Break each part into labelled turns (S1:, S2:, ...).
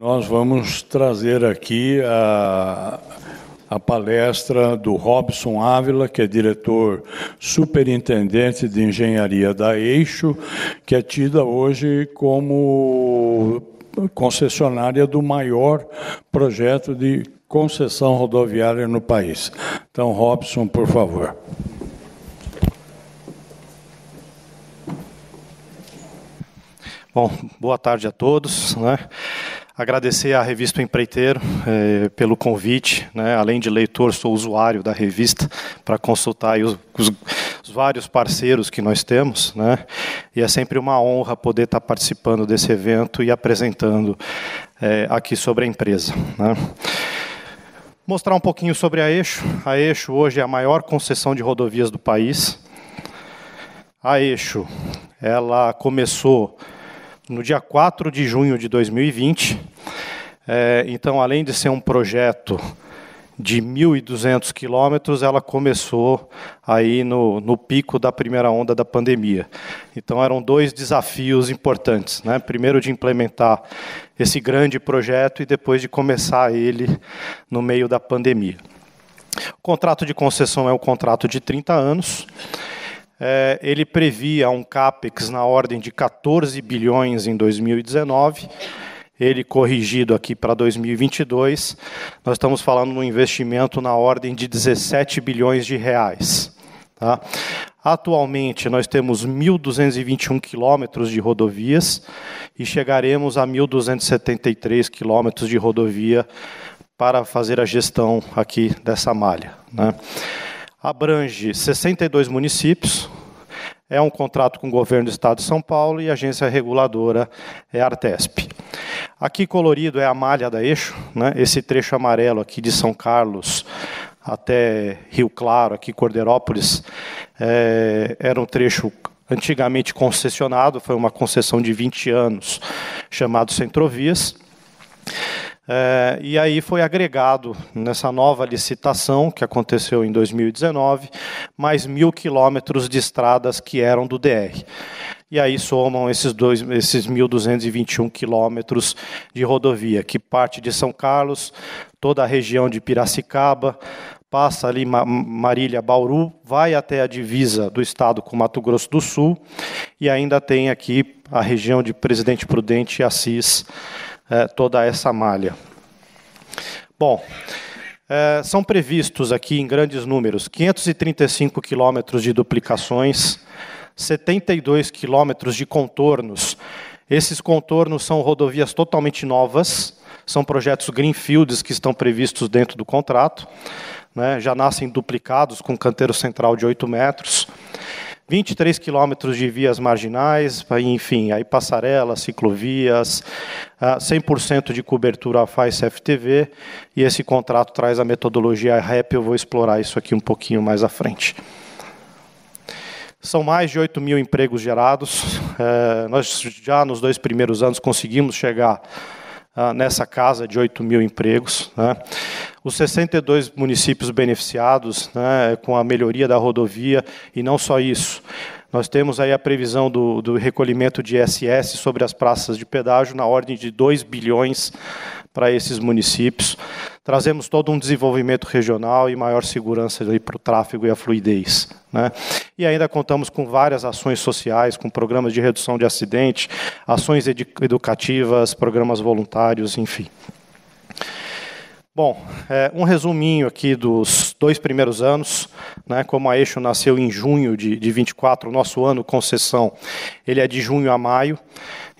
S1: Nós vamos trazer aqui a palestra do Robson Ávila, que é diretor superintendente de engenharia da Eixo, que é tida hoje como concessionária do maior projeto de concessão rodoviária no país. Então, Robson, por favor.
S2: Bom, boa tarde a todos, né? Agradecer à Revista O Empreiteiro pelo convite, né? Além de leitor, sou usuário da revista para consultar aí os vários parceiros que nós temos, né? E é sempre uma honra poder estar participando desse evento e apresentando aqui sobre a empresa, né? Mostrar um pouquinho sobre a Eixo. A Eixo hoje é a maior concessão de rodovias do país. A Eixo, ela começou no dia 4 de junho de 2020, então, além de ser um projeto de 1.200 quilômetros, ela começou aí no pico da primeira onda da pandemia. Então, eram dois desafios importantes, né? Primeiro, de implementar esse grande projeto e depois de começar ele no meio da pandemia. O contrato de concessão é um contrato de 30 anos, ele previa um CAPEX na ordem de 14 bilhões em 2019, ele corrigido aqui para 2022, nós estamos falando de um investimento na ordem de 17 bilhões de reais. Tá? Atualmente, nós temos 1.221 quilômetros de rodovias e chegaremos a 1.273 quilômetros de rodovia para fazer a gestão aqui dessa malha, né? Abrange 62 municípios, é um contrato com o governo do Estado de São Paulo e a agência reguladora é a Artesp. Aqui colorido é a malha da Eixo, né? Esse trecho amarelo aqui de São Carlos até Rio Claro, aqui Corderópolis, era um trecho antigamente concessionado, foi uma concessão de 20 anos, chamado Centrovias. E aí foi agregado nessa nova licitação, que aconteceu em 2019, mais 1.000 quilômetros de estradas que eram do DR. E aí somam esses 1.221 quilômetros de rodovia, que parte de São Carlos, toda a região de Piracicaba, passa ali Marília, Bauru, vai até a divisa do estado com Mato Grosso do Sul, e ainda tem aqui a região de Presidente Prudente e Assis, toda essa malha. Bom, são previstos aqui em grandes números 535 quilômetros de duplicações, 72 quilômetros de contornos. Esses contornos são rodovias totalmente novas, são projetos greenfields que estão previstos dentro do contrato, né? Já nascem duplicados com canteiro central de 8 metros. 23 quilômetros de vias marginais, enfim, aí passarelas, ciclovias, 100% de cobertura faixa FTV, e esse contrato traz a metodologia REP, eu vou explorar isso aqui um pouquinho mais à frente. São mais de 8.000 empregos gerados, nós já nos 2 primeiros anos conseguimos chegar nessa casa de 8.000 empregos, né? Os 62 municípios beneficiados, né, com a melhoria da rodovia, e não só isso. Nós temos aí a previsão do recolhimento de ISS sobre as praças de pedágio na ordem de 2 bilhões para esses municípios. Trazemos todo um desenvolvimento regional e maior segurança para o tráfego e a fluidez, né? E ainda contamos com várias ações sociais, com programas de redução de acidente, ações educativas, programas voluntários, enfim. Bom, um resuminho aqui dos 2 primeiros anos, né? Como a Eixo nasceu em junho de 24, o nosso ano concessão, ele é de junho a maio,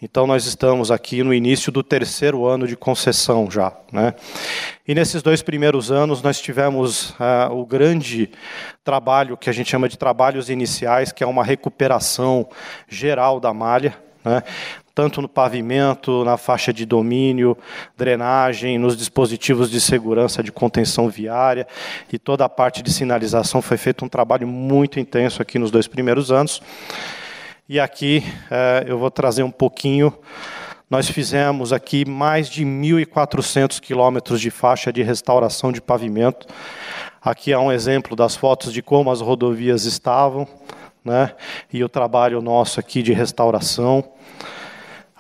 S2: então nós estamos aqui no início do 3º ano de concessão já, né? E nesses 2 primeiros anos nós tivemos o grande trabalho, que a gente chama de trabalhos iniciais, que é uma recuperação geral da malha, né? Tanto no pavimento, na faixa de domínio, drenagem, nos dispositivos de segurança de contenção viária, e toda a parte de sinalização. Foi feito um trabalho muito intenso aqui nos 2 primeiros anos. E aqui eu vou trazer um pouquinho. Nós fizemos aqui mais de 1.400 quilômetros de faixa de restauração de pavimento. Aqui há um exemplo das fotos de como as rodovias estavam, né? E o trabalho nosso aqui de restauração.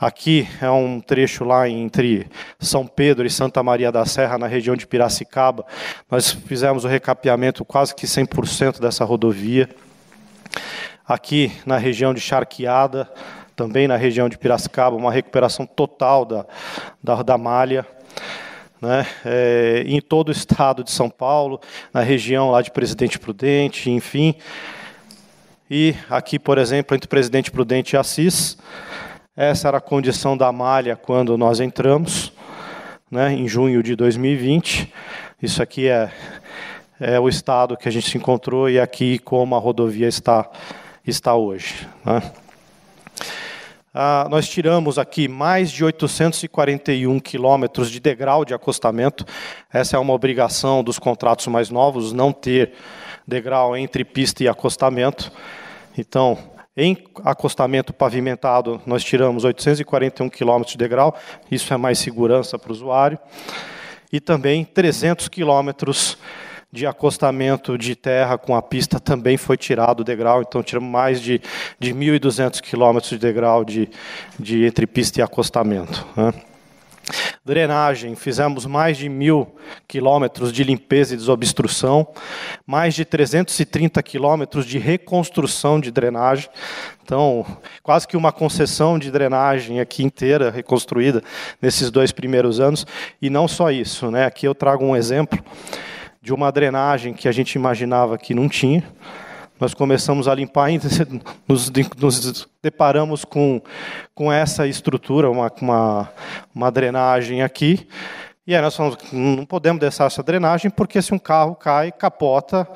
S2: Aqui é um trecho lá entre São Pedro e Santa Maria da Serra, na região de Piracicaba. Nós fizemos o recapeamento quase que 100% dessa rodovia. Aqui na região de Charqueada, também na região de Piracicaba, uma recuperação total da malha. Né, em todo o estado de São Paulo, na região lá de Presidente Prudente, enfim. E aqui, por exemplo, entre Presidente Prudente e Assis, essa era a condição da malha quando nós entramos, né, em junho de 2020. Isso aqui é o estado que a gente se encontrou e aqui como a rodovia está hoje. Né. Nós tiramos aqui mais de 841 quilômetros de degrau de acostamento. Essa é uma obrigação dos contratos mais novos, não ter degrau entre pista e acostamento. Então, em acostamento pavimentado, nós tiramos 841 quilômetros de degrau. Isso é mais segurança para o usuário. E também 300 quilômetros de acostamento de terra com a pista também foi tirado o degrau, então tiramos mais de 1.200 quilômetros de degrau de entre pista e acostamento. Né. Drenagem, fizemos mais de 1.000 quilômetros de limpeza e desobstrução, mais de 330 quilômetros de reconstrução de drenagem, então quase que uma concessão de drenagem aqui inteira, reconstruída nesses 2 primeiros anos, e não só isso, né. Aqui eu trago um exemplo de uma drenagem que a gente imaginava que não tinha. Nós começamos a limpar e nos deparamos com essa estrutura, uma drenagem aqui. E aí nós falamos, não podemos deixar essa drenagem, porque se um carro cai, capota.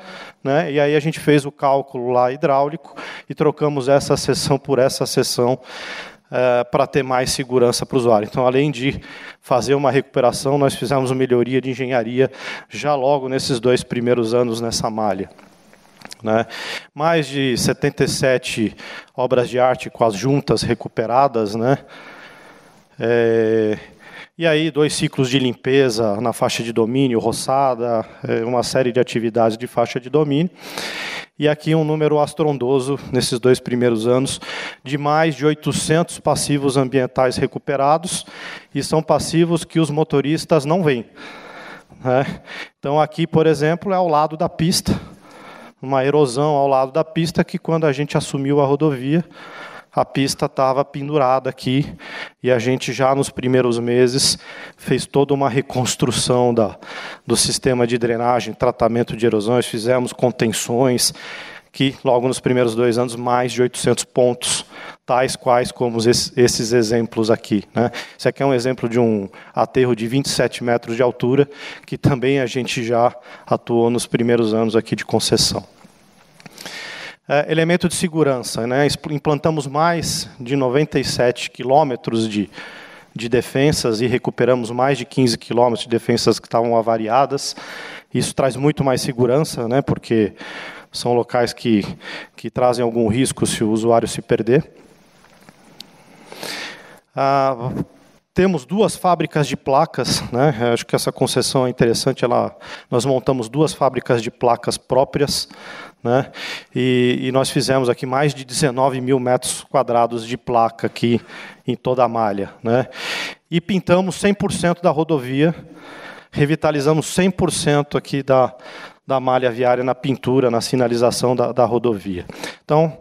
S2: Né? E aí a gente fez o cálculo lá hidráulico e trocamos essa seção por essa seção, para ter mais segurança para o usuário. Então, além de fazer uma recuperação, nós fizemos uma melhoria de engenharia já logo nesses 2 primeiros anos nessa malha. Né? Mais de 77 obras de arte com as juntas recuperadas. Né? E aí 2 ciclos de limpeza na faixa de domínio, roçada, uma série de atividades de faixa de domínio. E aqui um número astrondoso, nesses 2 primeiros anos, de mais de 800 passivos ambientais recuperados, e são passivos que os motoristas não veem. Né? Então, aqui, por exemplo, é ao lado da pista, uma erosão ao lado da pista, que quando a gente assumiu a rodovia, a pista estava pendurada aqui, e a gente já nos primeiros meses fez toda uma reconstrução do sistema de drenagem, tratamento de erosões, fizemos contenções, que logo nos primeiros 2 anos, mais de 800 pontos, tais quais como esses exemplos aqui. Né? Esse aqui é um exemplo de um aterro de 27 metros de altura, que também a gente já atuou nos primeiros anos aqui de concessão. Elemento de segurança, né? Implantamos mais de 97 quilômetros de defensas e recuperamos mais de 15 quilômetros de defensas que estavam avariadas. Isso traz muito mais segurança, né? Porque são locais que trazem algum risco se o usuário se perder. Temos 2 fábricas de placas, né? Acho que essa concessão é interessante. Nós montamos 2 fábricas de placas próprias, né? E nós fizemos aqui mais de 19 mil metros quadrados de placa aqui em toda a malha. Né? E pintamos 100% da rodovia, revitalizamos 100% aqui da malha viária na pintura, na sinalização da rodovia. Então,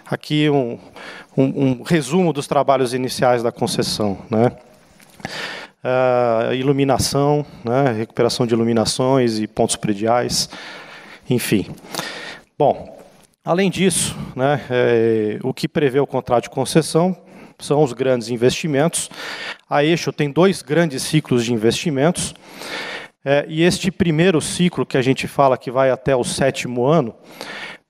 S2: aqui um resumo dos trabalhos iniciais da concessão. Né? Iluminação, né? Recuperação de iluminações e pontos prediais, enfim. Bom, além disso, né, o que prevê o contrato de concessão são os grandes investimentos. A Eixo tem 2 grandes ciclos de investimentos, e este primeiro ciclo, que a gente fala que vai até o 7º ano,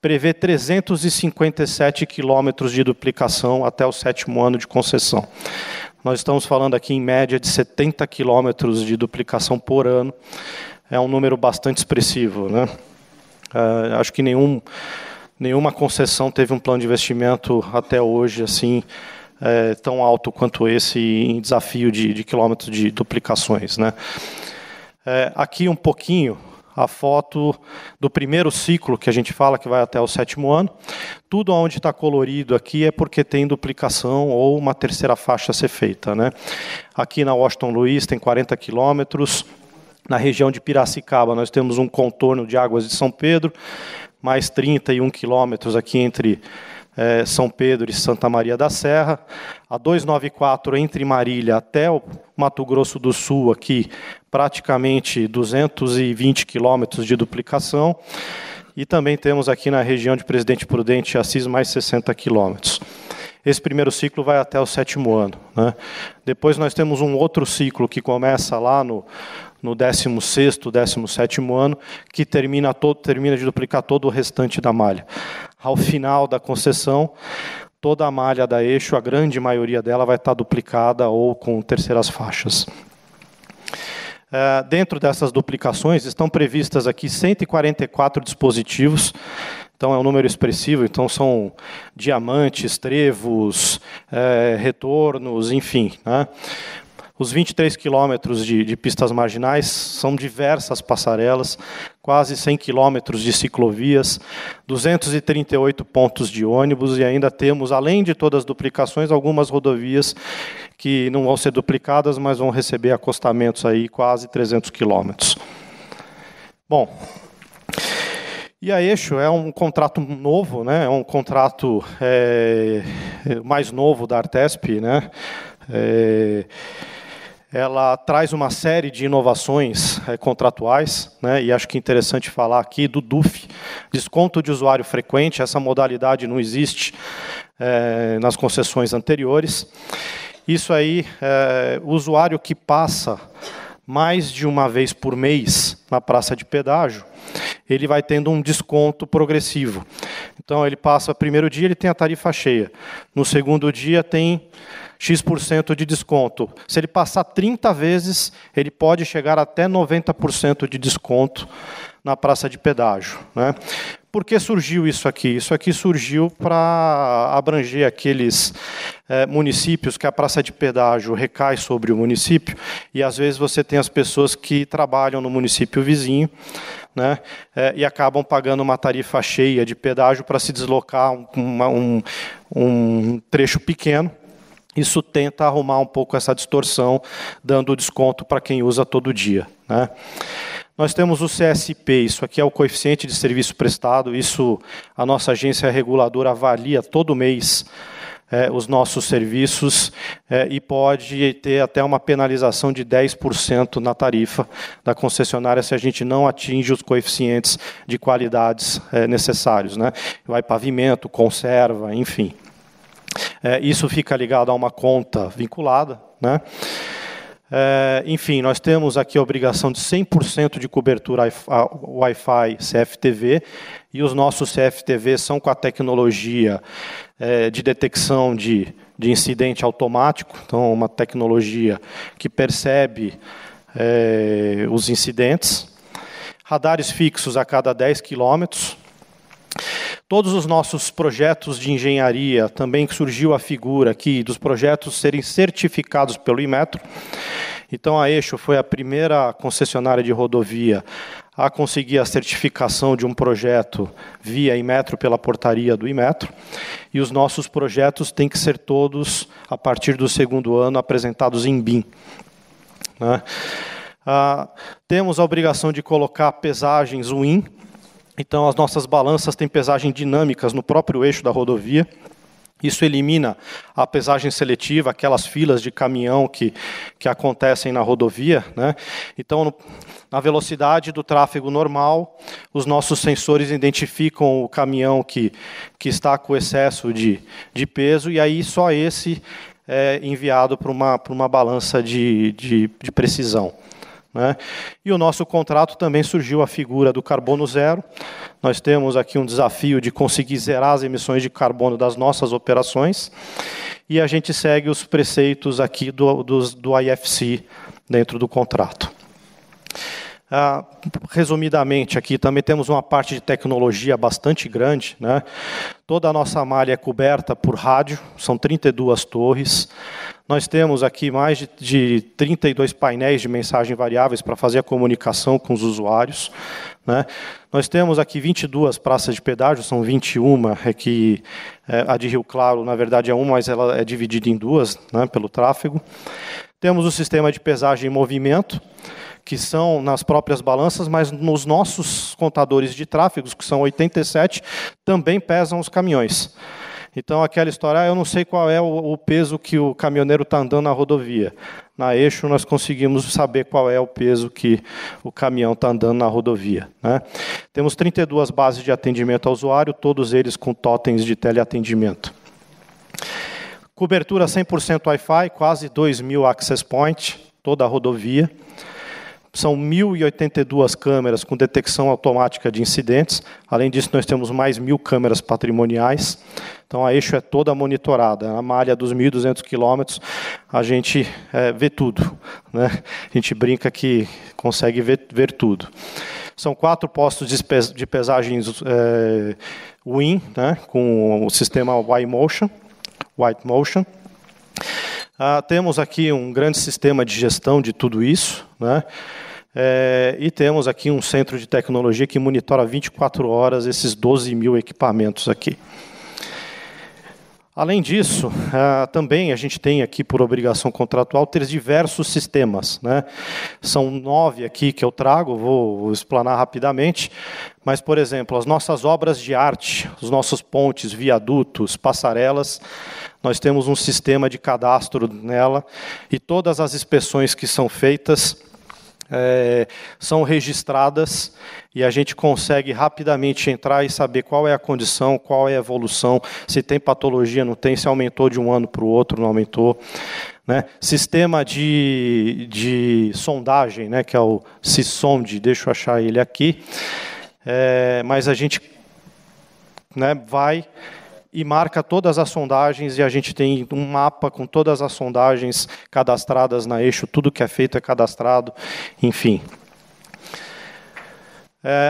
S2: prevê 357 quilômetros de duplicação até o 7º ano de concessão. Nós estamos falando aqui em média de 70 quilômetros de duplicação por ano. É um número bastante expressivo, né? Acho que nenhuma concessão teve um plano de investimento até hoje assim tão alto quanto esse em desafio de quilômetros de duplicações. Né? Aqui um pouquinho a foto do primeiro ciclo, que a gente fala que vai até o 7º ano. Tudo onde está colorido aqui é porque tem duplicação ou uma terceira faixa a ser feita, né? Aqui na Washington Luiz tem 40 quilômetros. Na região de Piracicaba nós temos um contorno de Águas de São Pedro, mais 31 quilômetros aqui entre São Pedro e Santa Maria da Serra, a 294 entre Marília até o Mato Grosso do Sul, aqui praticamente 220 quilômetros de duplicação, e também temos aqui na região de Presidente Prudente e Assis mais 60 quilômetros. Esse primeiro ciclo vai até o 7º ano, né? Depois nós temos um outro ciclo que começa lá no 16º, 17º ano, que termina de duplicar todo o restante da malha. Ao final da concessão, toda a malha da Eixo, a grande maioria dela vai estar duplicada ou com terceiras faixas. Dentro dessas duplicações estão previstas aqui 144 dispositivos. Então, é um número expressivo, então são diamantes, trevos, retornos, enfim, né? Os 23 quilômetros de pistas marginais são diversas passarelas, quase 100 quilômetros de ciclovias, 238 pontos de ônibus, e ainda temos, além de todas as duplicações, algumas rodovias que não vão ser duplicadas, mas vão receber acostamentos aí quase 300 quilômetros. Bom, e a Eixo é um contrato novo, né? É um contrato mais novo da Artesp, né? Ela traz uma série de inovações contratuais, né? E acho que é interessante falar aqui do DUF, desconto de usuário frequente. Essa modalidade não existe nas concessões anteriores. Isso aí, o usuário que passa mais de uma vez por mês na praça de pedágio, ele vai tendo um desconto progressivo. Então, ele passa, primeiro dia ele tem a tarifa cheia, no segundo dia tem X% de desconto. Se ele passar 30 vezes, ele pode chegar até 90% de desconto na praça de pedágio, né? Por que surgiu isso aqui? Isso aqui surgiu para abranger aqueles municípios que a praça de pedágio recai sobre o município, e às vezes você tem as pessoas que trabalham no município vizinho, né, e acabam pagando uma tarifa cheia de pedágio para se deslocar um trecho pequeno. Isso tenta arrumar um pouco essa distorção, dando desconto para quem usa todo dia, né? Nós temos o CSP, isso aqui é o coeficiente de serviço prestado, isso a nossa agência reguladora avalia todo mês os nossos serviços e pode ter até uma penalização de 10% na tarifa da concessionária se a gente não atinge os coeficientes de qualidades necessários, né? Vai pavimento, conserva, enfim. Isso fica ligado a uma conta vinculada, né? Enfim, nós temos aqui a obrigação de 100% de cobertura Wi-Fi CFTV, e os nossos CFTV são com a tecnologia de detecção de incidente automático, então uma tecnologia que percebe os incidentes. Radares fixos a cada 10 quilômetros. Todos os nossos projetos de engenharia, também surgiu a figura aqui dos projetos serem certificados pelo Inmetro. Então, a Eixo foi a primeira concessionária de rodovia a conseguir a certificação de um projeto via Inmetro, pela portaria do Inmetro. E os nossos projetos têm que ser todos, a partir do segundo ano, apresentados em BIM, né? Temos a obrigação de colocar pesagens WIN. Então, as nossas balanças têm pesagem dinâmicas no próprio eixo da rodovia. Isso elimina a pesagem seletiva, aquelas filas de caminhão que acontecem na rodovia, né? Então, na velocidade do tráfego normal, os nossos sensores identificam o caminhão que está com excesso de peso, e aí só esse é enviado para uma balança de precisão, né? E o nosso contrato também surgiu a figura do carbono zero. Nós temos aqui um desafio de conseguir zerar as emissões de carbono das nossas operações, e a gente segue os preceitos aqui do IFC dentro do contrato. Resumidamente, aqui também temos uma parte de tecnologia bastante grande, né? Toda a nossa malha é coberta por rádio, são 32 torres. Nós temos aqui mais de 32 painéis de mensagem variáveis para fazer a comunicação com os usuários, né? Nós temos aqui 22 praças de pedágio, são 21, a de Rio Claro, na verdade, é uma, mas ela é dividida em duas, né, pelo tráfego. Temos o sistema de pesagem em movimento, que são nas próprias balanças, mas nos nossos contadores de tráfegos, que são 87, também pesam os caminhões. Então, aquela história, eu não sei qual é o peso que o caminhoneiro está andando na rodovia. Na Eixo, nós conseguimos saber qual é o peso que o caminhão está andando na rodovia, né? Temos 32 bases de atendimento ao usuário, todos eles com totens de teleatendimento. Cobertura 100% Wi-Fi, quase 2.000 access points, toda a rodovia. São 1.082 câmeras com detecção automática de incidentes. Além disso, nós temos mais 1.000 câmeras patrimoniais. Então, a Eixo é toda monitorada. A malha dos 1.200 quilômetros, a gente vê tudo, né? A gente brinca que consegue ver tudo. São 4 postos de pesagens WIN, né, com o sistema White Motion. Temos aqui um grande sistema de gestão de tudo isso, né? E temos aqui um centro de tecnologia que monitora 24 horas esses 12.000 equipamentos aqui. Além disso, também a gente tem aqui, por obrigação contratual, ter diversos sistemas, né? São 9 aqui que eu trago, vou explanar rapidamente. Mas, por exemplo, as nossas obras de arte, os nossos pontes, viadutos, passarelas, nós temos um sistema de cadastro nela e todas as inspeções que são feitas são registradas e a gente consegue rapidamente entrar e saber qual é a condição, qual é a evolução, se tem patologia, não tem, se aumentou de um ano para o outro, não aumentou, né? Sistema de sondagem, né, que é o CISOND, deixa eu achar ele aqui, mas a gente, né, vai e marca todas as sondagens, e a gente tem um mapa com todas as sondagens cadastradas na Eixo, tudo que é feito é cadastrado, enfim.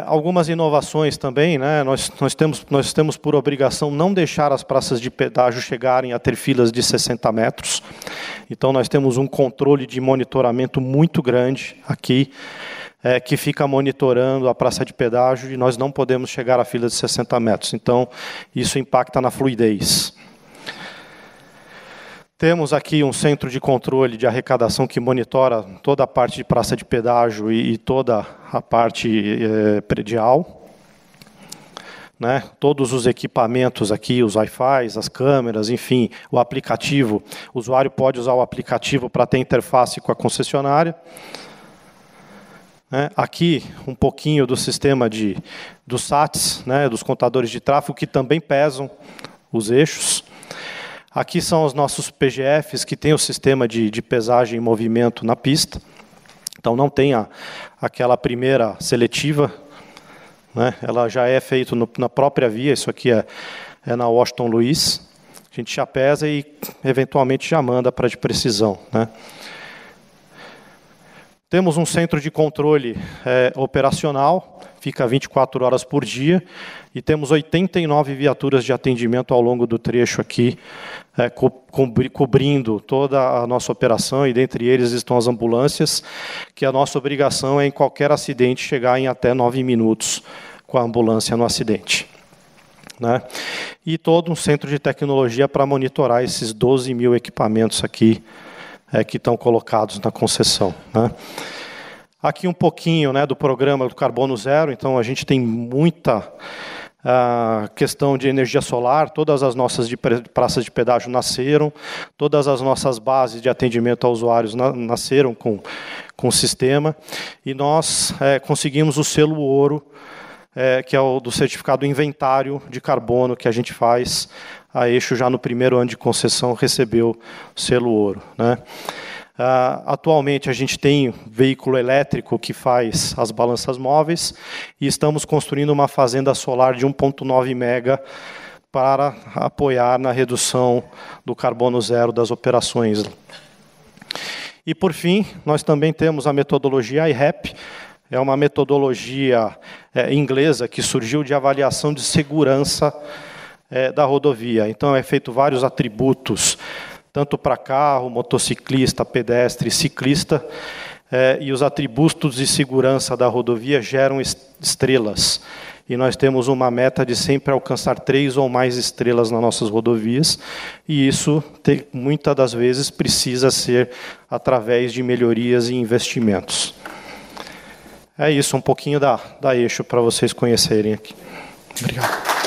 S2: Algumas inovações também, né? Nós temos por obrigação não deixar as praças de pedágio chegarem a ter filas de 60 metros. Então, nós temos um controle de monitoramento muito grande aqui, que fica monitorando a praça de pedágio, e nós não podemos chegar à fila de 60 metros. Então, isso impacta na fluidez. Temos aqui um centro de controle de arrecadação que monitora toda a parte de praça de pedágio e toda a parte predial, né? Todos os equipamentos aqui, os Wi-Fi, as câmeras, enfim, o aplicativo. O usuário pode usar o aplicativo para ter interface com a concessionária. Aqui, um pouquinho do sistema dos SATs, né, dos contadores de tráfego, que também pesam os eixos. Aqui são os nossos PGFs, que tem o sistema de pesagem em movimento na pista. Então, não tem aquela primeira seletiva, né, ela já é feita na própria via, isso aqui é na Washington Luiz. A gente já pesa e, eventualmente, já manda para de precisão, né. Temos um centro de controle operacional, fica 24 horas por dia, e temos 89 viaturas de atendimento ao longo do trecho aqui, cobrindo toda a nossa operação, e dentre eles estão as ambulâncias, que a nossa obrigação é, em qualquer acidente, chegar em até 9 minutos com a ambulância no acidente, né? E todo um centro de tecnologia para monitorar esses 12.000 equipamentos aqui, que estão colocados na concessão, né? Aqui um pouquinho, né, do programa do Carbono Zero. Então, a gente tem muita questão de energia solar, todas as nossas praças de pedágio nasceram, todas as nossas bases de atendimento a usuários nasceram com o sistema, e nós conseguimos o selo ouro, que é o do certificado inventário de carbono que a gente faz. A Eixo, já no primeiro ano de concessão, recebeu o selo ouro, né? Atualmente, a gente tem veículo elétrico que faz as balanças móveis, e estamos construindo uma fazenda solar de 1,9 mega para apoiar na redução do carbono zero das operações. E, por fim, nós também temos a metodologia IREP, é uma metodologia inglesa que surgiu de avaliação de segurança da rodovia. Então, é feito vários atributos, tanto para carro, motociclista, pedestre, ciclista, e os atributos de segurança da rodovia geram estrelas. E nós temos uma meta de sempre alcançar 3 ou mais estrelas nas nossas rodovias, e isso, muitas das vezes, precisa ser através de melhorias e investimentos. É isso, um pouquinho da Eixo para vocês conhecerem aqui. Obrigado.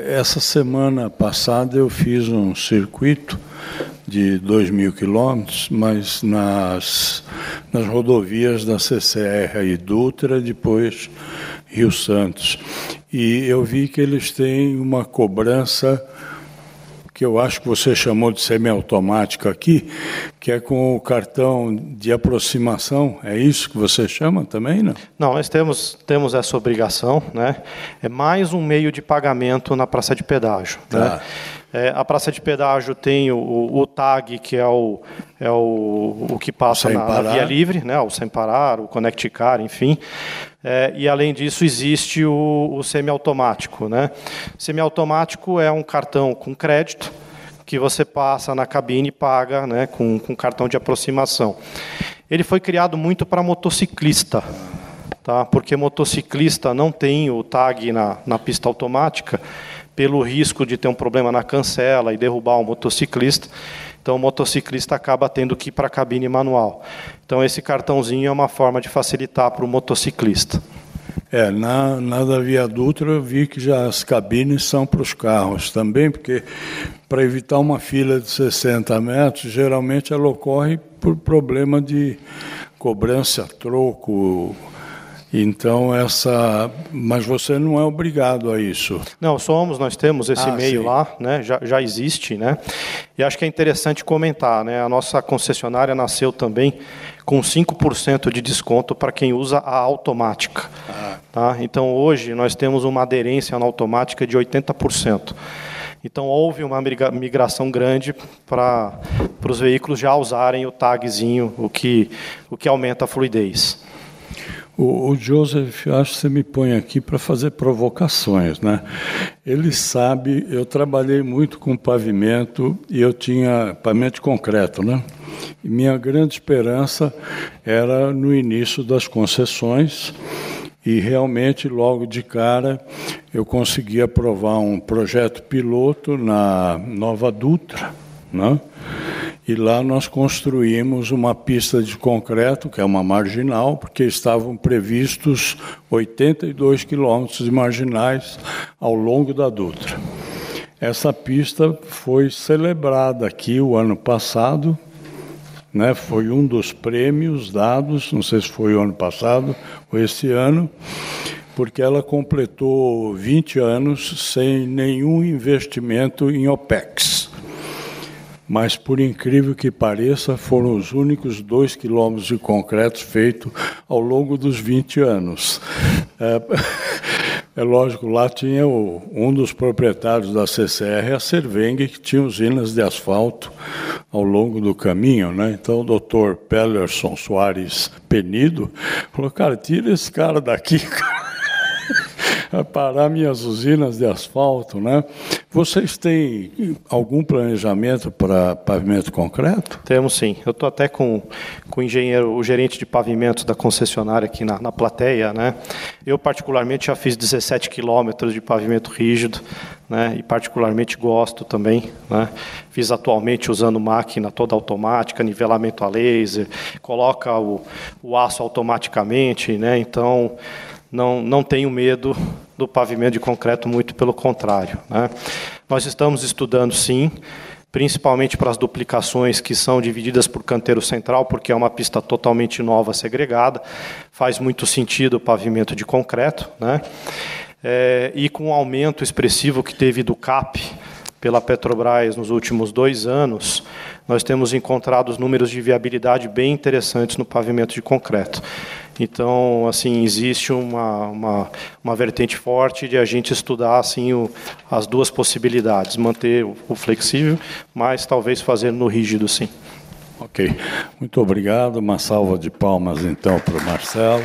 S1: Essa semana passada eu fiz um circuito de 2.000 quilômetros, mas nas rodovias da CCR e Dutra, depois Rio Santos. E eu vi que eles têm uma cobrança que eu acho que você chamou de semiautomática aqui, que é com o cartão de aproximação. É isso que você chama também, não?
S2: Não, nós temos essa obrigação, né? É mais um meio de pagamento na praça de pedágio. Tá. Né? A praça de pedágio tem o tag, que é o que passa na via livre, né? O sem parar, o Connect Car, enfim. E, além disso, existe o semiautomático. Né? Semiautomático é um cartão com crédito que você passa na cabine e paga, né, com cartão de aproximação. Ele foi criado muito para motociclista, tá? Porque motociclista não tem o tag na pista automática pelo risco de ter um problema na cancela e derrubar o motociclista. Então, o motociclista acaba tendo que ir para a cabine manual. Então, esse cartãozinho é uma forma de facilitar para o motociclista.
S1: Na da Via Dutra eu vi que já as cabines são para os carros também, porque para evitar uma fila de 60 metros, geralmente ela ocorre por problema de cobrança, troco. Então, mas você não é obrigado a isso.
S2: Não, nós temos esse meio lá, né? Já existe, né? E acho que é interessante comentar, né? A nossa concessionária nasceu também com 5% de desconto para quem usa a automática. Tá? Então, hoje, nós temos uma aderência na automática de 80%. Então, houve uma migração grande para os veículos já usarem o tagzinho, o que aumenta a fluidez.
S1: O Joseph, acho que você me põe aqui para fazer provocações, né? Ele sabe, eu trabalhei muito com pavimento e eu tinha pavimento de concreto, né? E minha grande esperança era no início das concessões e realmente logo de cara eu consegui aprovar um projeto piloto na Nova Dutra, né? E lá nós construímos uma pista de concreto, que é uma marginal, porque estavam previstos 82 quilômetros de marginais ao longo da Dutra. Essa pista foi celebrada aqui o ano passado, né? Foi um dos prêmios dados, não sei se foi o ano passado ou esse ano, porque ela completou 20 anos sem nenhum investimento em OPEX. Mas, por incrível que pareça, foram os únicos 2 quilômetros de concreto feitos ao longo dos 20 anos. É lógico, lá tinha um dos proprietários da CCR, a Cerveng, que tinha usinas de asfalto ao longo do caminho, né? Então, o doutor Pellerson Soares Penido falou, cara, tira esse cara daqui, a parar minhas usinas de asfalto, né? Vocês têm algum planejamento para pavimento concreto?
S2: Temos sim. Eu estou até com o engenheiro, o gerente de pavimentos da concessionária aqui na plateia, né? Eu particularmente já fiz 17 quilômetros de pavimento rígido, né? E particularmente gosto também, né? Fiz atualmente usando máquina toda automática, nivelamento a laser, coloca o aço automaticamente, né? Então não tenho medo do pavimento de concreto, muito pelo contrário, né? Nós estamos estudando, sim, principalmente para as duplicações que são divididas por canteiro central, porque é uma pista totalmente nova, segregada, faz muito sentido o pavimento de concreto, né? E com o aumento expressivo que teve do CAP, pela Petrobras nos últimos 2 anos, nós temos encontrado números de viabilidade bem interessantes no pavimento de concreto. Então, assim, existe uma vertente forte de a gente estudar assim, as duas possibilidades, manter o flexível, mas talvez fazer no rígido, sim.
S1: Ok. Muito obrigado. Uma salva de palmas, então, para o Marcelo.